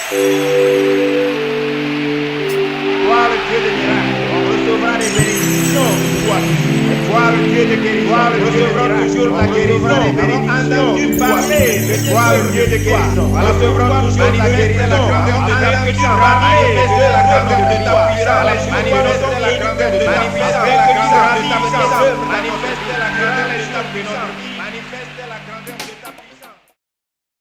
Gloire au Dieu de miracles. On recevra des bénédictions. Gloire au Dieu de guérison. On recevra toujours la guérison. Nous entendu parler. Gloire au Dieu de guérison. On recevra toujours la guérison. La grandeur de ta puissance. Manifester la grandeur de ta puissance. Manifester la grandeur de ta puissance. Manifester la grandeur de ta puissance. Manifester la grandeur de ta puissance.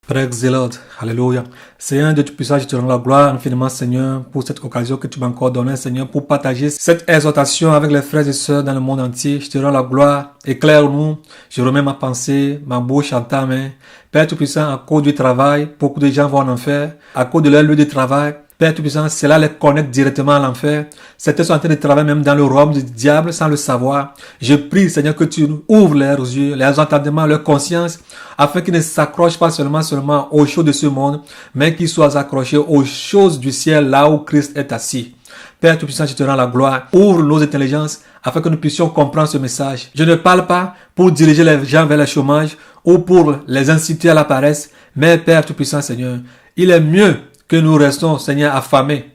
Praise the Lord. Alléluia. Seigneur Dieu Tout-Puissant, je te rends la gloire infiniment, Seigneur, pour cette occasion que tu m'as encore donnée, Seigneur, pour partager cette exhortation avec les frères et sœurs dans le monde entier. Je te rends la gloire. Éclaire-nous. Je remets ma pensée, ma bouche en ta main. Père Tout-Puissant, à cause du travail, beaucoup de gens vont en enfer. À cause de leur lieu de travail, Père Tout-Puissant, cela les connecte directement à l'enfer. Certains sont en train de travailler même dans le royaume du diable sans le savoir. Je prie, Seigneur, que tu ouvres leurs yeux, leurs entendements, leur conscience, afin qu'ils ne s'accrochent pas seulement aux choses de ce monde, mais qu'ils soient accrochés aux choses du ciel, là où Christ est assis. Père Tout-Puissant, je te rends la gloire. Ouvre nos intelligences afin que nous puissions comprendre ce message. Je ne parle pas pour diriger les gens vers le chômage ou pour les inciter à la paresse, mais Père Tout-Puissant, Seigneur, il est mieux que nous restons, Seigneur, affamés,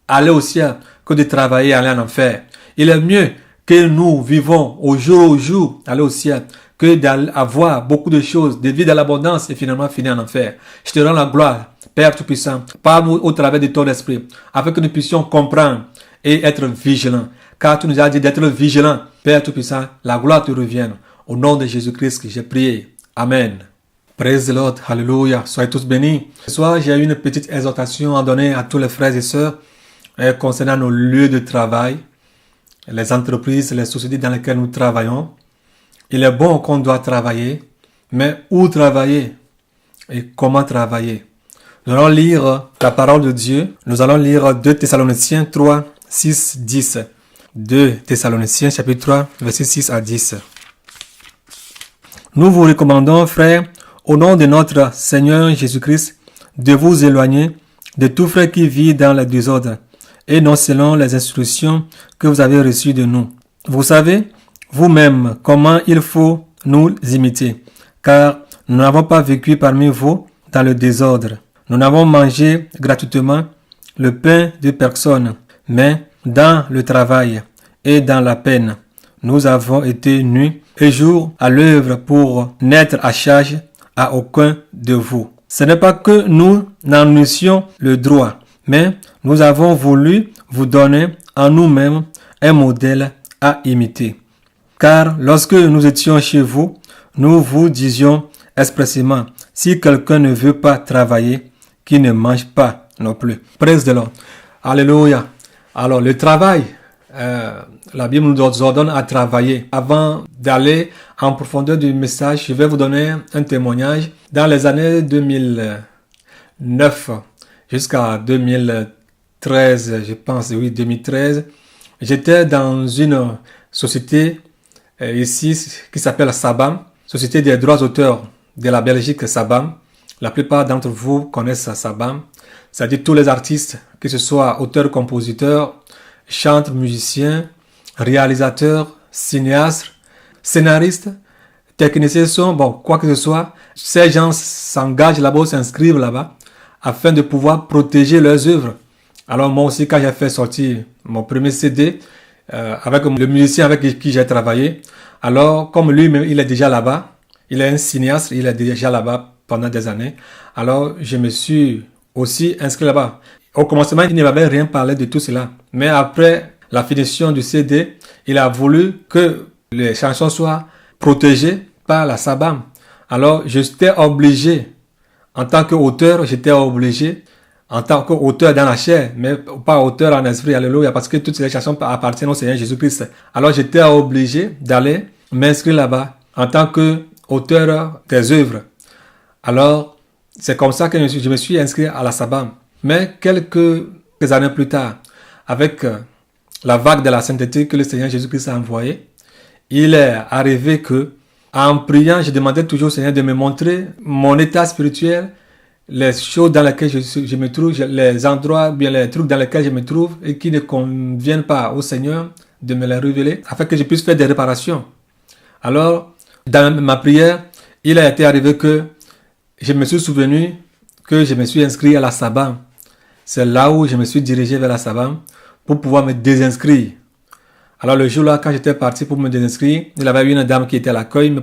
aller au ciel, que de travailler, aller en enfer. Il est mieux que nous vivons au jour, aller au ciel, que d'avoir beaucoup de choses, de vivre dans l'abondance et finalement finir en enfer. Je te rends la gloire, Père Tout-Puissant. Parle-nous au travers de ton esprit, afin que nous puissions comprendre et être vigilants. Car tu nous as dit d'être vigilants. Père Tout-Puissant, la gloire te revienne. Au nom de Jésus-Christ que j'ai prié. Amen. Praise the Lord, Hallelujah, soyez tous bénis. Ce soir, j'ai une petite exhortation à donner à tous les frères et sœurs concernant nos lieux de travail, les entreprises, les sociétés dans lesquelles nous travaillons. Il est bon qu'on doit travailler, mais où travailler et comment travailler? Nous allons lire la parole de Dieu. Nous allons lire 2 Thessaloniciens 3, 6, 10. 2 Thessaloniciens chapitre 3, versets 6 à 10. Nous vous recommandons, frères, au nom de notre Seigneur Jésus-Christ, de vous éloigner de tout frère qui vit dans le désordre, et non selon les instructions que vous avez reçues de nous. Vous savez vous-même comment il faut nous imiter, car nous n'avons pas vécu parmi vous dans le désordre. Nous n'avons mangé gratuitement le pain de personne, mais dans le travail et dans la peine. Nous avons été nus et jours à l'œuvre pour n'être à charge à aucun de vous. Ce n'est pas que nous n'en eussions le droit, mais nous avons voulu vous donner en nous-mêmes un modèle à imiter. Car lorsque nous étions chez vous, nous vous disions expressément, si quelqu'un ne veut pas travailler, qu'il ne mange pas non plus. Praise the Lord. Alléluia. Alors le travail, la Bible nous ordonne à travailler. Avant d'aller en profondeur du message, je vais vous donner un témoignage. Dans les années 2009 jusqu'à 2013, je pense, oui, 2013, j'étais dans une société ici qui s'appelle Sabam, Société des droits d'auteur de la Belgique, Sabam. La plupart d'entre vous connaissent Sabam. C'est-à-dire tous les artistes, que ce soit auteurs, compositeurs, chanteurs, musiciens, réalisateurs, cinéastes, scénaristes, techniciens son, quoi que ce soit, ces gens s'engagent là-bas, s'inscrivent là-bas, afin de pouvoir protéger leurs œuvres. Alors moi aussi, quand j'ai fait sortir mon premier CD, avec le musicien avec qui j'ai travaillé, alors comme lui-même, il est déjà là-bas, il est un cinéaste, il est déjà là-bas pendant des années, alors je me suis aussi inscrit là-bas. Au commencement, il ne m'avait rien parlé de tout cela, mais après la finition du CD, il a voulu que les chansons soient protégées par la Sabam. Alors, j'étais obligé, en tant qu'auteur, en tant qu'auteur dans la chair, mais pas auteur en esprit, alléluia, parce que toutes les chansons appartiennent au Seigneur Jésus-Christ. Alors, j'étais obligé d'aller m'inscrire là-bas, en tant qu'auteur des œuvres. Alors, c'est comme ça que je me suis inscrit à la Sabam. Mais quelques années plus tard, avec la vague de la sainteté que le Seigneur Jésus-Christ a envoyée, il est arrivé que, en priant, je demandais toujours au Seigneur de me montrer mon état spirituel, les choses dans lesquelles je me trouve, les endroits, bien les trucs dans lesquels je me trouve et qui ne conviennent pas au Seigneur, de me les révéler, afin que je puisse faire des réparations. Alors, dans ma prière, il a été arrivé que je me suis souvenu que je me suis inscrit à la Sabam. c'est là où je me suis dirigé vers la SAVAM pour pouvoir me désinscrire. Alors le jour-là, quand j'étais parti pour me désinscrire, il y avait une dame qui était à l'accueil, elle me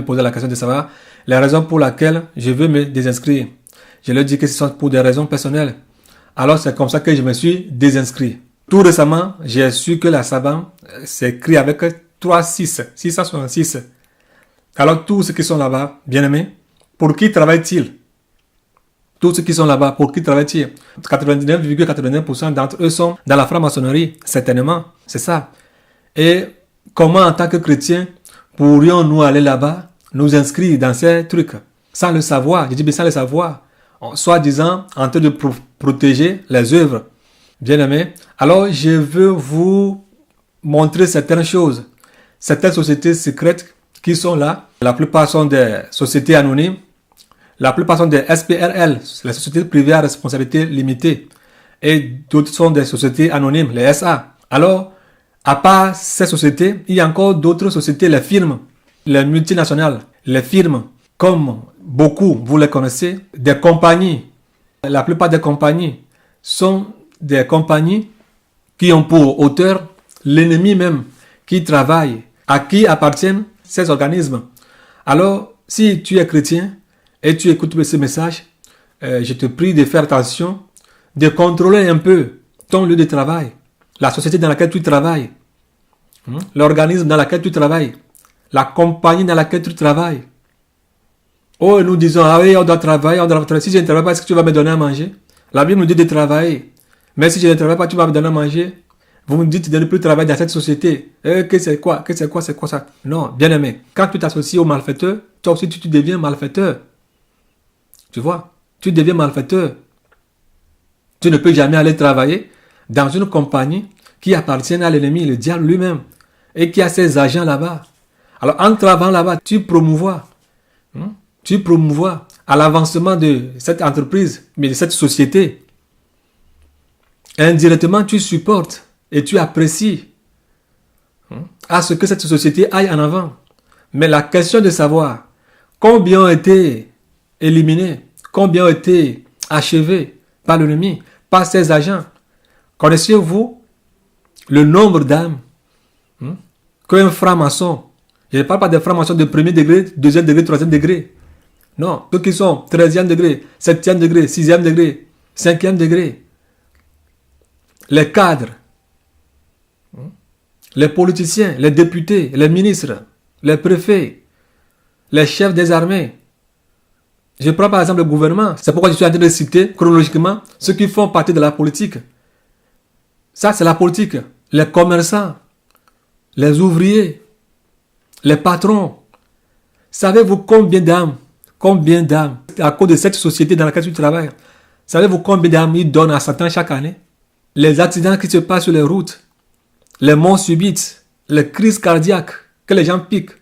posait la question de savoir les raisons pour lesquelles je veux me désinscrire. Je leur ai dit que ce sont pour des raisons personnelles. Alors c'est comme ça que je me suis désinscrit. Tout récemment, j'ai su que la SAVAM s'écrit avec 666. Alors tous ceux qui sont là-bas, bien aimés, pour qui travaillent-ils? Tous ceux qui sont là-bas, pour qui travaillent-ils? 99,99% d'entre eux sont dans la franc-maçonnerie, certainement, c'est ça. Et comment en tant que chrétiens pourrions-nous aller là-bas, nous inscrire dans ces trucs, sans le savoir, je dis bien sans le savoir, soi-disant en train de protéger les œuvres. Bien aimés, alors je veux vous montrer certaines choses, certaines sociétés secrètes qui sont là. La plupart sont des sociétés anonymes, la plupart sont des SPRL, les sociétés privées à responsabilité limitée, et d'autres sont des sociétés anonymes, les SA. Alors, à part ces sociétés, il y a encore d'autres sociétés, les firmes, les multinationales, les firmes, comme beaucoup, vous les connaissez, des compagnies. La plupart des compagnies sont des compagnies qui ont pour auteur l'ennemi même, qui travaille, à qui appartiennent ces organismes. Alors, si tu es chrétien et tu écoutes ce message, je te prie de faire attention, de contrôler un peu ton lieu de travail, la société dans laquelle tu travailles, l'organisme dans lequel tu travailles, la compagnie dans laquelle tu travailles. Oh, nous disons, ah oui, on doit travailler, Si je ne travaille pas, est-ce que tu vas me donner à manger? La Bible nous dit de travailler. Mais si je ne travaille pas, tu vas me donner à manger. Vous me dites de ne plus travailler dans cette société. Que c'est quoi ça? Non, bien aimé. Quand tu t'associes aux malfaiteurs, toi aussi tu deviens malfaiteur. Tu vois? Tu deviens malfaiteur. Tu ne peux jamais aller travailler dans une compagnie qui appartient à l'ennemi, le diable lui-même, et qui a ses agents là-bas. Alors, en travaillant là-bas, tu promouvois à l'avancement de cette entreprise, mais de cette société. Indirectement, tu supportes et tu apprécies à ce que cette société aille en avant. Mais la question de savoir combien ont été éliminés, combien ont été achevés par l'ennemi, par ses agents. Connaissez-vous le nombre d'âmes qu'un franc-maçon, je ne parle pas des francs-maçons de premier degré, deuxième degré, troisième degré. Non, ceux qui sont 13e degré, 7e degré, 6e degré, 5e degré. Les cadres, les politiciens, les députés, les ministres, les préfets, les chefs des armées. Je prends par exemple le gouvernement. C'est pourquoi je suis en train de citer chronologiquement ceux qui font partie de la politique. Ça, c'est la politique. Les commerçants, les ouvriers, les patrons. Savez-vous combien d'âmes, à cause de cette société dans laquelle tu travailles, savez-vous combien d'âmes ils donnent à Satan chaque année? Les accidents qui se passent sur les routes, les morts subites, les crises cardiaques que les gens piquent.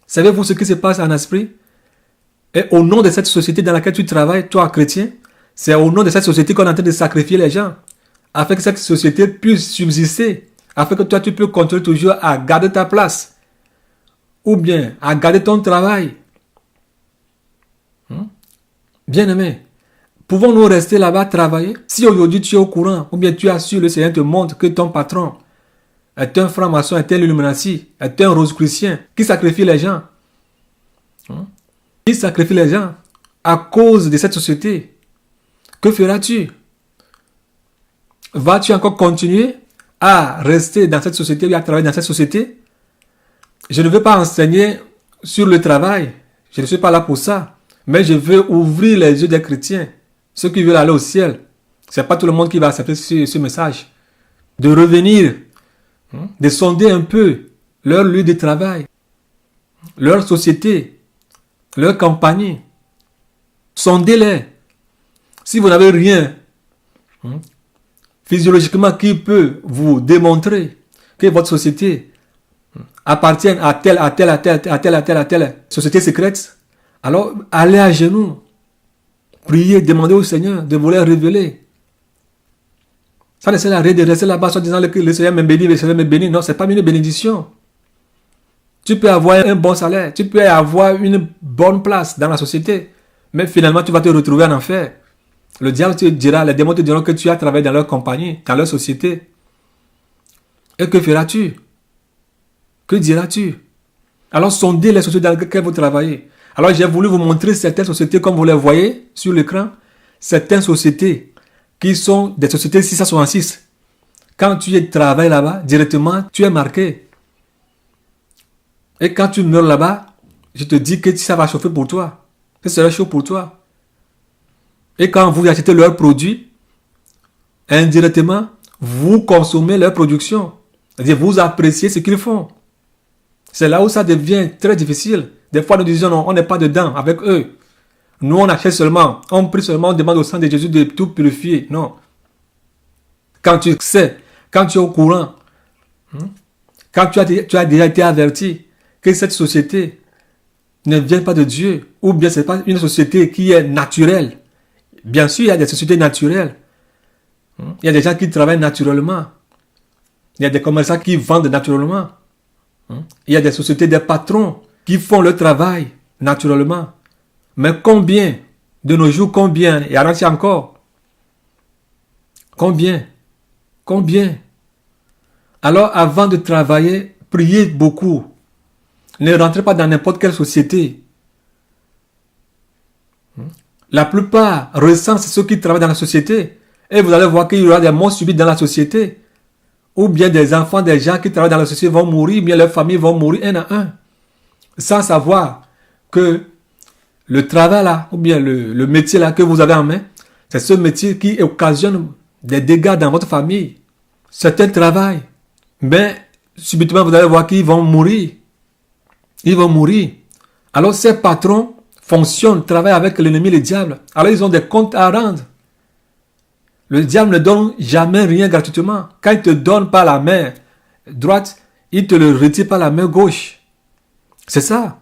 Savez-vous ce qui se passe en esprit? Et au nom de cette société dans laquelle tu travailles, toi chrétien, c'est au nom de cette société qu'on est en train de sacrifier les gens, afin que cette société puisse subsister, afin que toi tu peux continuer toujours à garder ta place, ou bien à garder ton travail. Bien aimé, pouvons-nous rester là-bas travailler? Si aujourd'hui tu es au courant, ou bien tu as su, le Seigneur te montre que ton patron est un franc-maçon, est un illuminati, est un rosicrucien, qui sacrifie les gens. Qui sacrifie les gens à cause de cette société. Que feras-tu? Vas-tu encore continuer à rester dans cette société ou à travailler dans cette société? Je ne veux pas enseigner sur le travail. Je ne suis pas là pour ça. Mais je veux ouvrir les yeux des chrétiens. Ceux qui veulent aller au ciel. Ce n'est pas tout le monde qui va accepter ce message. De revenir, de sonder un peu leur lieu de travail, leur société, leur compagnie. Sondez-les. Si vous n'avez rien physiologiquement qui peut vous démontrer que votre société appartient à telle société secrète, alors allez à genoux, priez, demandez au Seigneur de vous les révéler. Ça ne sert à rien de rester là-bas en disant que le Seigneur me bénit, le Seigneur me bénit. Non, ce n'est pas une bénédiction. Tu peux avoir un bon salaire, tu peux avoir une bonne place dans la société, mais finalement tu vas te retrouver en enfer. Le diable te dira, les démons te diront que tu as travaillé dans leur compagnie, dans leur société. Et que feras-tu? Que diras-tu? Alors sondez les sociétés dans lesquelles vous travaillez. Alors j'ai voulu vous montrer certaines sociétés comme vous les voyez sur l'écran. Certaines sociétés qui sont des sociétés 666. Quand tu travailles là-bas, directement, tu es marqué. Et quand tu meurs là-bas, je te dis que ça va chauffer pour toi. Ce sera chaud pour toi. Et quand vous achetez leurs produits, indirectement, vous consommez leur production. C'est-à-dire, vous appréciez ce qu'ils font. C'est là où ça devient très difficile. Des fois, nous disons non, on n'est pas dedans avec eux. Nous, on achète seulement, on prie seulement, on demande au sang de Jésus de tout purifier. Non. Quand tu sais, quand tu es au courant, quand tu as déjà été averti que cette société ne vient pas de Dieu, ou bien ce n'est pas une société qui est naturelle. Bien sûr, il y a des sociétés naturelles. Il y a des gens qui travaillent naturellement. Il y a des commerçants qui vendent naturellement. Il y a des sociétés, des patrons qui font le travail naturellement. Mais combien, de nos jours, combien, et alors encore, combien? Alors, avant de travailler, priez beaucoup. Ne rentrez pas dans n'importe quelle société. La plupart recensent ceux qui travaillent dans la société. Et vous allez voir qu'il y aura des morts subites dans la société. Ou bien des enfants, des gens qui travaillent dans la société vont mourir, ou bien leurs familles vont mourir un à un. Sans savoir que le travail là, ou bien le métier là que vous avez en main, c'est ce métier qui occasionne des dégâts dans votre famille. C'est un travail. Mais subitement, vous allez voir qu'ils vont mourir. Ils vont mourir. Alors ces patrons fonctionnent, travaillent avec l'ennemi, le diable. Alors ils ont des comptes à rendre. Le diable ne donne jamais rien gratuitement. Quand il te donne par la main droite, il te le retire par la main gauche. C'est ça.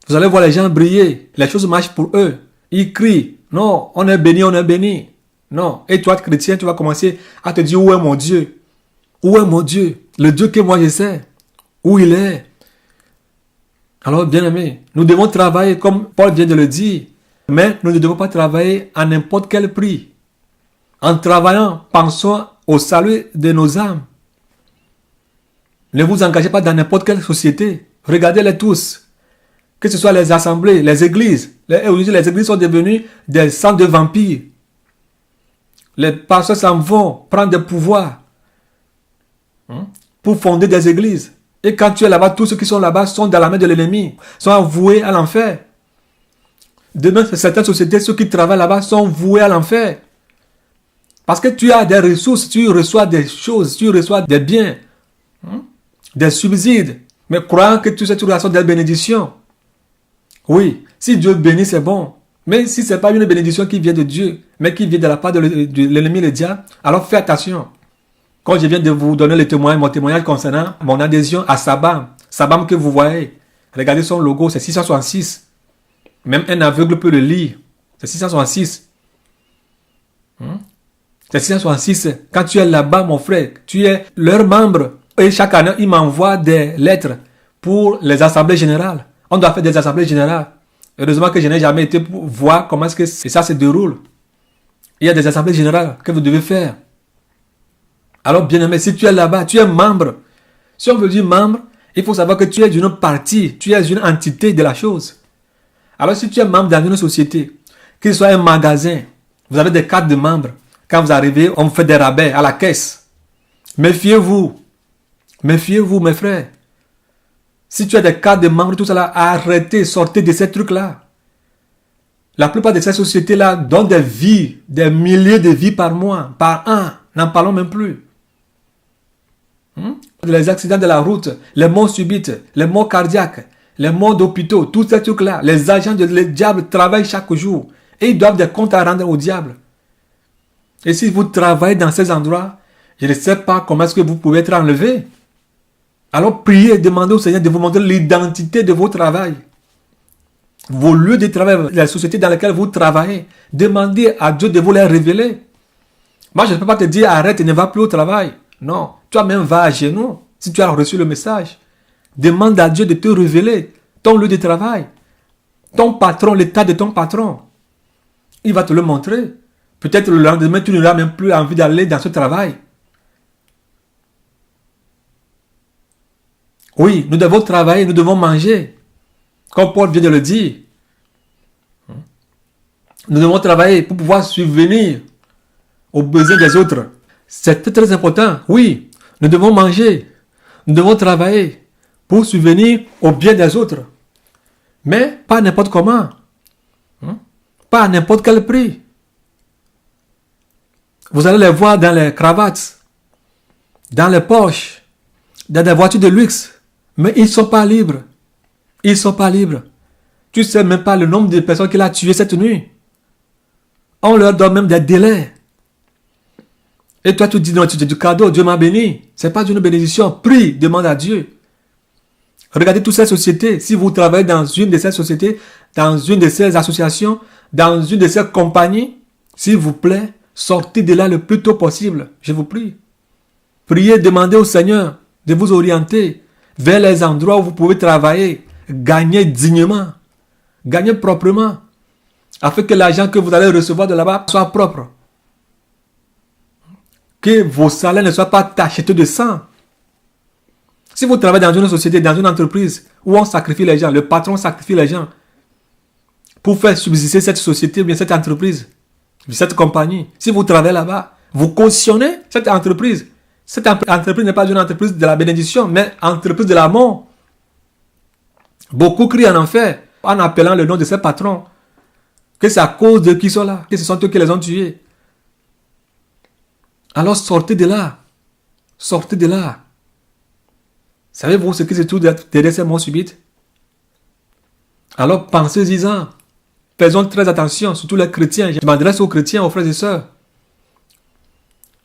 Vous allez voir les gens briller. Les choses marchent pour eux. Ils crient. Non, on est béni, on est béni. Non. Et toi, chrétien, tu vas commencer à te dire, où est mon Dieu? Où est mon Dieu? Le Dieu que moi je sais. Où il est? Alors, bien aimé, nous devons travailler comme Paul vient de le dire. Mais nous ne devons pas travailler à n'importe quel prix. En travaillant, pensons au salut de nos âmes. Ne vous engagez pas dans n'importe quelle société. Regardez-les tous. Que ce soit les assemblées, les églises. Les églises sont devenues des centres de vampires. Les pasteurs s'en vont prendre des pouvoirs pour fonder des églises. Et quand tu es là-bas, tous ceux qui sont là-bas sont dans la main de l'ennemi, sont voués à l'enfer. Demain, certaines sociétés, ceux qui travaillent là-bas sont voués à l'enfer. Parce que tu as des ressources, tu reçois des choses, tu reçois des biens, des subsides. Mais croyant que tu reçois des bénédictions. Oui, si Dieu bénit, c'est bon. Mais si ce n'est pas une bénédiction qui vient de Dieu, mais qui vient de la part de l'ennemi, le diable, alors fais attention. Quand je viens de vous donner mon témoignage concernant mon adhésion à Sabam, Sabam que vous voyez, regardez son logo, c'est 666. Même un aveugle peut le lire. C'est 666. C'est 666. Quand tu es là-bas, mon frère, tu es leur membre. Et chaque année, ils m'envoient des lettres pour les assemblées générales. On doit faire des assemblées générales. Heureusement que je n'ai jamais été pour voir comment est-ce que ça se déroule. Il y a des assemblées générales que vous devez faire. Alors, bien aimé, si tu es là-bas, tu es membre. Si on veut dire membre, il faut savoir que tu es une partie, tu es une entité de la chose. Alors, si tu es membre dans une société, qu'il soit un magasin, vous avez des cartes de membres. Quand vous arrivez, on fait des rabais à la caisse. Méfiez-vous. Méfiez-vous, mes frères. Si tu as des cartes de membres, tout ça, arrêtez, sortez de ces trucs-là. La plupart de ces sociétés-là donnent des vies, des milliers de vies par mois, par an. N'en parlons même plus. Les accidents de la route, les morts subites, les morts cardiaques, les morts d'hôpitaux, tous ces trucs-là, les agents du diable travaillent chaque jour et ils doivent des comptes à rendre au diable. Et si vous travaillez dans ces endroits, je ne sais pas comment est-ce que vous pouvez être enlevé. Alors priez et demandez au Seigneur de vous montrer l'identité de vos travail. Vos lieux de travail, les sociétés dans lesquelles vous travaillez. Demandez à Dieu de vous les révéler. Moi, je ne peux pas te dire arrête et ne va plus au travail. Non, toi-même va à genoux si tu as reçu le message. Demande à Dieu de te révéler ton lieu de travail, ton patron, l'état de ton patron. Il va te le montrer. Peut-être le lendemain, tu n'auras même plus envie d'aller dans ce travail. Oui, nous devons travailler, nous devons manger. Comme Paul vient de le dire. Nous devons travailler pour pouvoir subvenir aux besoins des autres. C'est très important. Oui, nous devons manger. Nous devons travailler pour subvenir aux biens des autres. Mais pas n'importe comment. Pas à n'importe quel prix. Vous allez les voir dans les cravates, dans les poches, dans des voitures de luxe. Mais ils ne sont pas libres. Ils ne sont pas libres. Tu ne sais même pas le nombre de personnes qu'il a tuées cette nuit. On leur donne même des délais. Et toi, tu dis, non, tu es du cadeau, Dieu m'a béni. Ce n'est pas une bénédiction. Prie, demande à Dieu. Regardez toutes ces sociétés. Si vous travaillez dans une de ces sociétés, dans une de ces associations, dans une de ces compagnies, s'il vous plaît, sortez de là le plus tôt possible. Je vous prie. Priez, demandez au Seigneur de vous orienter vers les endroits où vous pouvez travailler, gagner dignement, gagner proprement, afin que l'argent que vous allez recevoir de là-bas soit propre. Que vos salaires ne soient pas tachetés de sang. Si vous travaillez dans une société, dans une entreprise où on sacrifie les gens, le patron sacrifie les gens pour faire subsister cette société ou bien cette entreprise, cette compagnie. Si vous travaillez là-bas, vous cautionnez cette entreprise. Cette entreprise n'est pas une entreprise de la bénédiction, mais entreprise de la mort. Beaucoup crient en enfer en appelant le nom de ces patrons. Que c'est à cause de qui sont là, que ce sont eux qui les ont tués. Alors sortez de là. Sortez de là. Savez-vous ce qui se trouve derrière ces morts subites? Alors pensez-y-en. Faisons très attention, surtout les chrétiens. Je m'adresse aux chrétiens, aux frères et sœurs.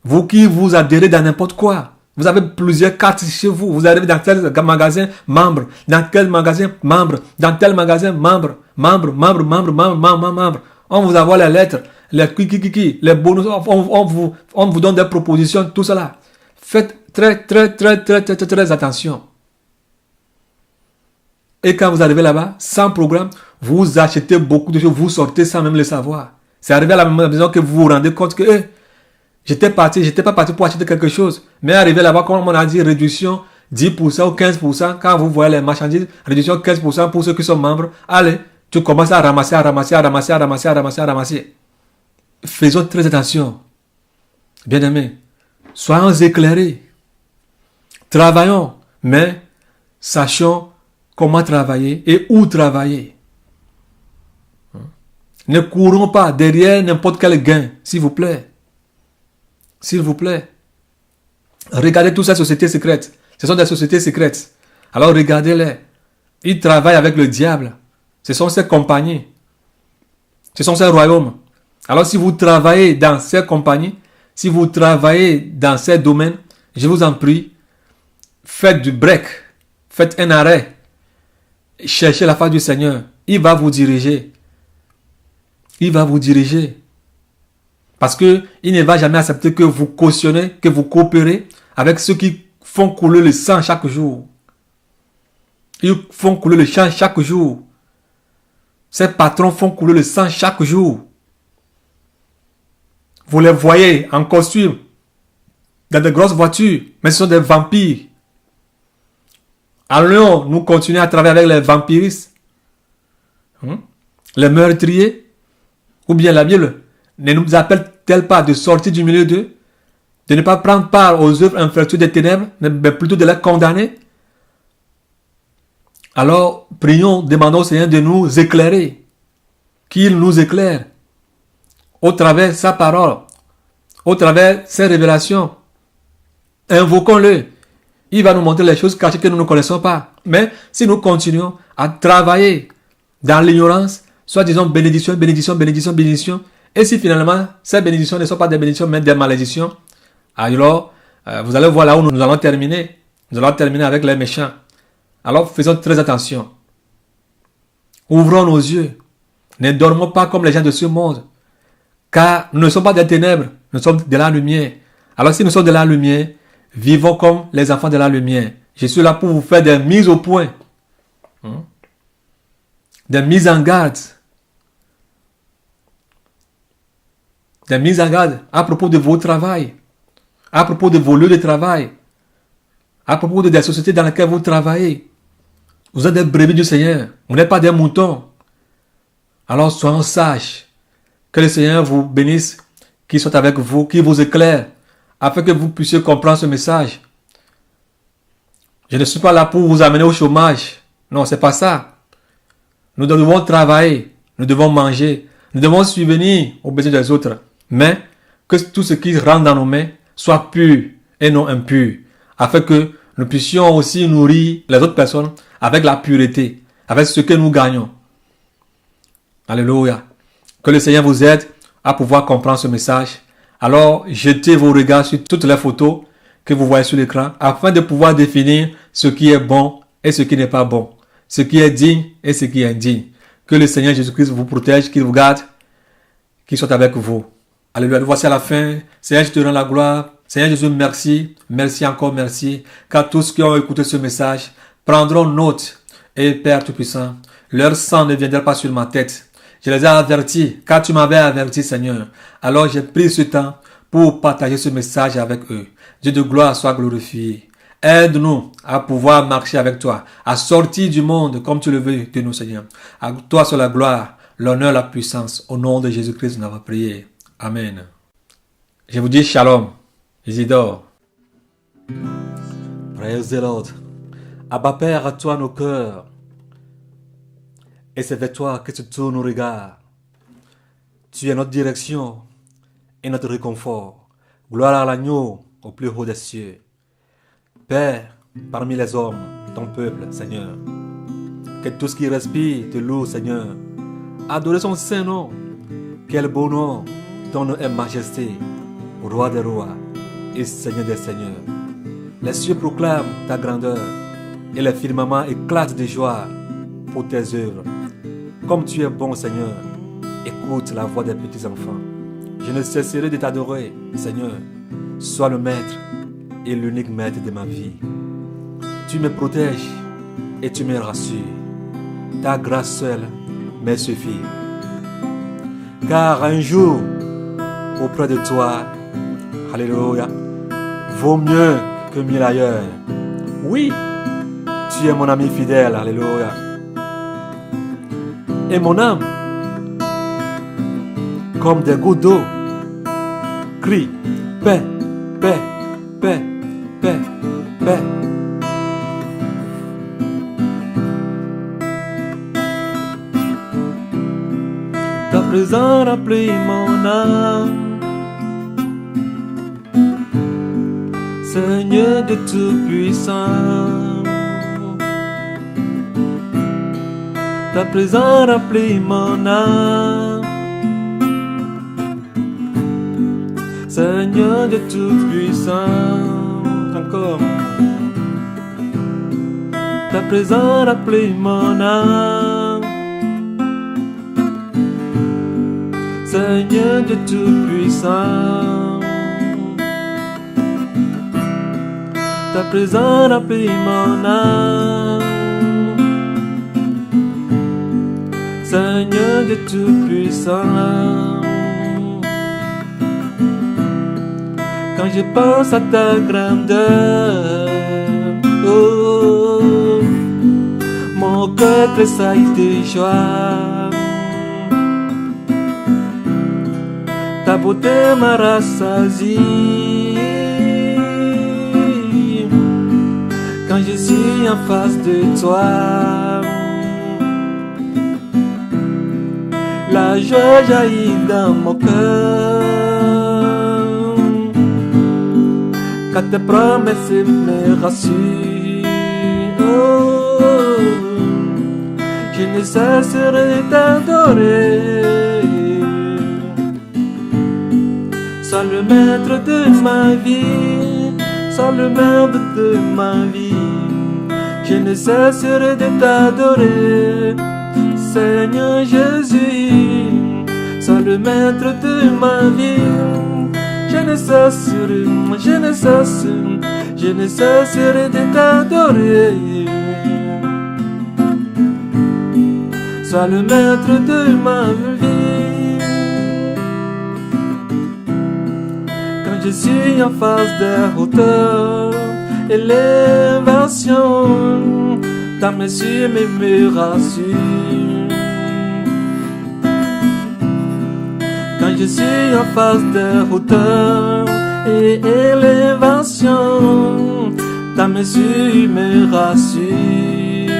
Vous qui vous adhérez dans n'importe quoi. Vous avez plusieurs cartes chez vous. Vous arrivez dans tel magasin, membre. Dans tel magasin, membre. Dans tel magasin, membre. Membre. On vous envoie les lettres, les bonus. On vous donne des propositions, tout cela. Faites très attention. Et quand vous arrivez là-bas, sans programme, vous achetez beaucoup de choses, vous sortez sans même le savoir. C'est arrivé à la maison que vous vous rendez compte que j'étais pas parti pour acheter quelque chose. Mais arrivé là-bas, comme on a dit, réduction 10% ou 15%. Quand vous voyez les marchandises, réduction 15% pour ceux qui sont membres. Allez, tu commences à ramasser. Faisons très attention. Bien-aimés, soyons éclairés. Travaillons, mais sachons comment travailler et où travailler. Ne courons pas derrière n'importe quel gain, s'il vous plaît. S'il vous plaît. Regardez toutes ces sociétés secrètes. Ce sont des sociétés secrètes. Alors regardez-les. Ils travaillent avec le diable. Ce sont ces compagnies. Ce sont ces royaumes. Alors si vous travaillez dans ces compagnies, si vous travaillez dans ces domaines, je vous en prie, faites du break. Faites un arrêt. Cherchez la face du Seigneur. Il va vous diriger. Il va vous diriger. Parce que il ne va jamais accepter que vous cautionnez, que vous coopérez avec ceux qui font couler le sang chaque jour. Ils font couler le sang chaque jour. Ces patrons font couler le sang chaque jour. Vous les voyez en costume, dans de grosses voitures, mais ce sont des vampires. Allons, nous continuer à travailler avec les vampiristes, les meurtriers, ou bien la Bible ne nous appelle-t-elle pas de sortir du milieu d'eux, de ne pas prendre part aux œuvres infructueuses des ténèbres, mais plutôt de les condamner? Alors, prions, demandons au Seigneur de nous éclairer, qu'il nous éclaire au travers de sa parole, au travers de ses révélations. Invoquons-le. Il va nous montrer les choses cachées que nous ne connaissons pas. Mais si nous continuons à travailler dans l'ignorance, soit disons bénédiction, et si finalement ces bénédictions ne sont pas des bénédictions mais des malédictions, alors vous allez voir là où nous allons terminer. Nous allons terminer avec les méchants. Alors faisons très attention. Ouvrons nos yeux. Ne dormons pas comme les gens de ce monde. Car nous ne sommes pas des ténèbres, nous sommes de la lumière. Alors si nous sommes de la lumière, vivons comme les enfants de la lumière. Je suis là pour vous faire des mises au point. Des mises en garde. des mises en garde à propos de votre travail, à propos de vos lieux de travail, à propos des sociétés dans lesquelles vous travaillez. Vous êtes des brebis du Seigneur, vous n'êtes pas des moutons. Alors soyons sages, que le Seigneur vous bénisse, qu'il soit avec vous, qu'il vous éclaire, afin que vous puissiez comprendre ce message. Je ne suis pas là pour vous amener au chômage. Non, c'est pas ça. Nous devons travailler, nous devons manger, nous devons subvenir aux besoins des autres. Mais que tout ce qui rentre dans nos mains soit pur et non impur, afin que nous puissions aussi nourrir les autres personnes avec la pureté, avec ce que nous gagnons. Alléluia. Que le Seigneur vous aide à pouvoir comprendre ce message. Alors, jetez vos regards sur toutes les photos que vous voyez sur l'écran, afin de pouvoir définir ce qui est bon et ce qui n'est pas bon, ce qui est digne et ce qui est indigne. Que le Seigneur Jésus-Christ vous protège, qu'il vous garde, qu'il soit avec vous. Alléluia. Nous voici à la fin. Seigneur, je te rends la gloire. Seigneur Jésus, merci. Merci encore, merci. Car tous qui ont écouté ce message prendront note. Et Père Tout-Puissant, leur sang ne viendra pas sur ma tête. Je les ai avertis, car tu m'avais averti, Seigneur. Alors j'ai pris ce temps pour partager ce message avec eux. Dieu de gloire soit glorifié. Aide-nous à pouvoir marcher avec toi, à sortir du monde comme tu le veux de nous, Seigneur. À toi soit la gloire, l'honneur, la puissance. Au nom de Jésus-Christ, nous avons prié. Amen. Je vous dis shalom. Isidore. Praise the Lord. Abba Père, à toi nos cœurs. Et c'est vers toi que se tournent nos regards. Tu es notre direction et notre réconfort. Gloire à l'agneau au plus haut des cieux. Père, parmi les hommes, ton peuple, Seigneur, que tout ce qui respire te loue, Seigneur. Adorez son saint nom. Quel beau nom, ton nom est majesté, roi des rois et Seigneur des seigneurs. Les cieux proclament ta grandeur et les firmaments éclatent de joie pour tes œuvres. Comme tu es bon, Seigneur, écoute la voix des petits enfants. Je ne cesserai de t'adorer, Seigneur. Sois le maître et l'unique maître de ma vie. Tu me protèges et tu me rassures. Ta grâce seule me suffit. Car un jour, auprès de toi, alléluia, vaut mieux que mille ailleurs. Oui, tu es mon ami fidèle, alléluia. Et mon âme, comme des gouttes d'eau, crie paix, paix, paix, paix, paix. Ta présence remplit mon âme, Seigneur de Tout-Puissant. Ta présence remplit mon âme, Seigneur de Tout-Puissant. Encore. Ta présence remplit mon âme, Seigneur de Tout-Puissant. Ta présence remplit mon âme, Seigneur de Tout-Puissant. Quand je pense à ta grandeur, oh, mon cœur tressaille de joie. Ta beauté m'a rassasié. Quand je suis en face de toi, la joie jaillit dans mon cœur. Quand tes promesses me rassurent, oh, je ne cesserai de t'adorer. Sois le maître de ma vie, sois le maître de ma vie. Je ne cesserai de t'adorer, Seigneur Jésus. Sois le maître de ma vie. Je ne cesserai de t'adorer. Sois le maître de ma vie. je suis en face des hauteurs, élévation, ta mesure me rassure. Quand je suis en face des hauteurs et élévation, ta mesure me rassure.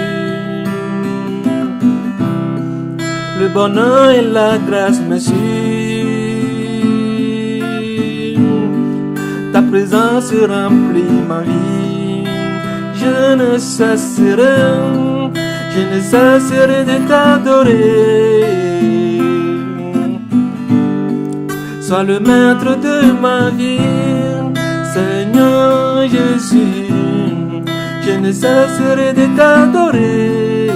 Le bonheur et la grâce me suivent. Ta présence remplit ma vie. Je ne cesserai de t'adorer. Sois le maître de ma vie, Seigneur Jésus. Je ne cesserai de t'adorer.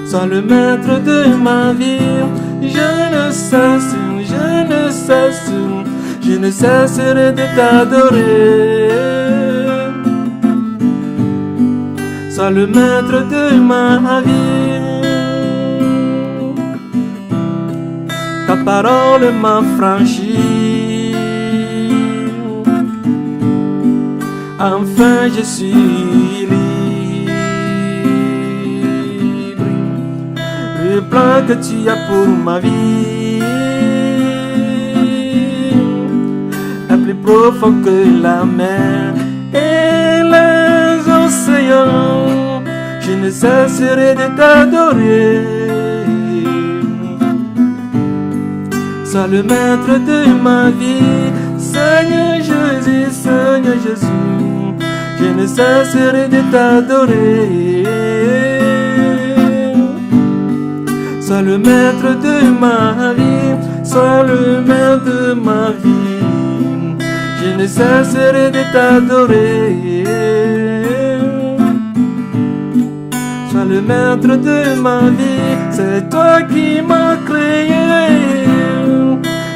Sois le maître de ma vie, je ne cesserai de t'adorer. Sois le maître de ma vie. Ta parole m'a franchi. Enfin je suis libre. Le plan que tu as pour ma vie est plus profond que la mer et les océans. Je ne cesserai de t'adorer. Sois le maître de ma vie, Seigneur Jésus, Seigneur Jésus. Je ne cesserai de t'adorer. Sois le maître de ma vie, sois le maître de ma vie. Je ne cesserai de t'adorer. Sois le maître de ma vie, c'est toi qui m'as créé.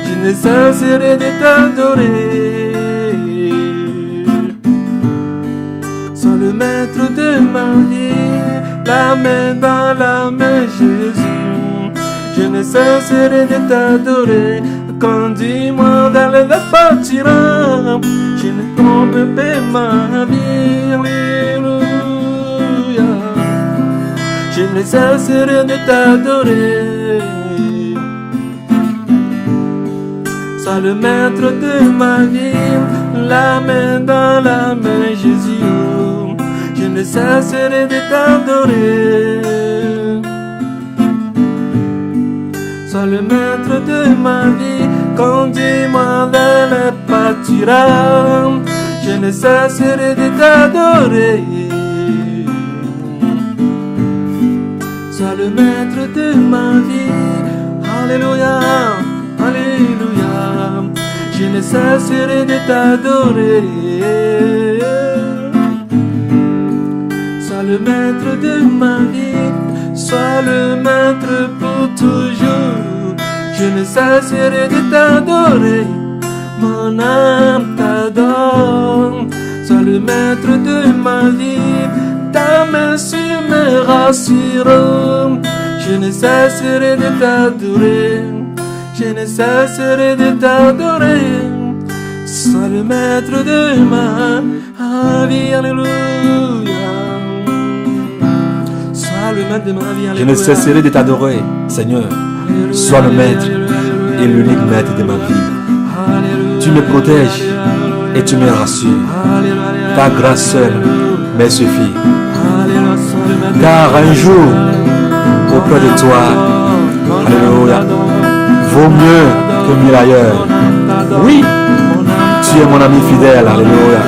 Je ne cesserai de t'adorer. Sois le maître de ma vie, la main dans la main, Jésus. Je ne cesserai de t'adorer. Conduis-moi vers le pâturage. Je ne trompe pas ma vie. Alléluia. Je ne cesserai de t'adorer. Sois le maître de ma vie, la main dans la main, Jésus. Je ne cesserai de t'adorer. Sois le maître de ma vie, conduis-moi vers le pâturage. Je ne cesserai de t'adorer. Sois le maître de ma vie. Alléluia, alléluia. Je ne cesserai de t'adorer. Sois le maître de ma vie, sois le maître pour toujours. Je ne cesserai de t'adorer. Mon âme t'adore. Sois le maître de ma vie, ta main sur me rassure. Je ne cesserai de t'adorer. Je ne cesserai de t'adorer. Sois le maître de ma vie, alléluia. Sois le maître de ma vie, alléluia. Je ne cesserai de t'adorer, Seigneur. Sois le maître et l'unique maître de ma vie. Tu me protèges et tu me rassures. Ta grâce seule me suffit. Car un jour auprès de toi, alléluia, vaut mieux que mille ailleurs. Oui, tu es mon ami fidèle, alléluia.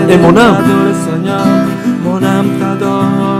Et mon âme t'adore.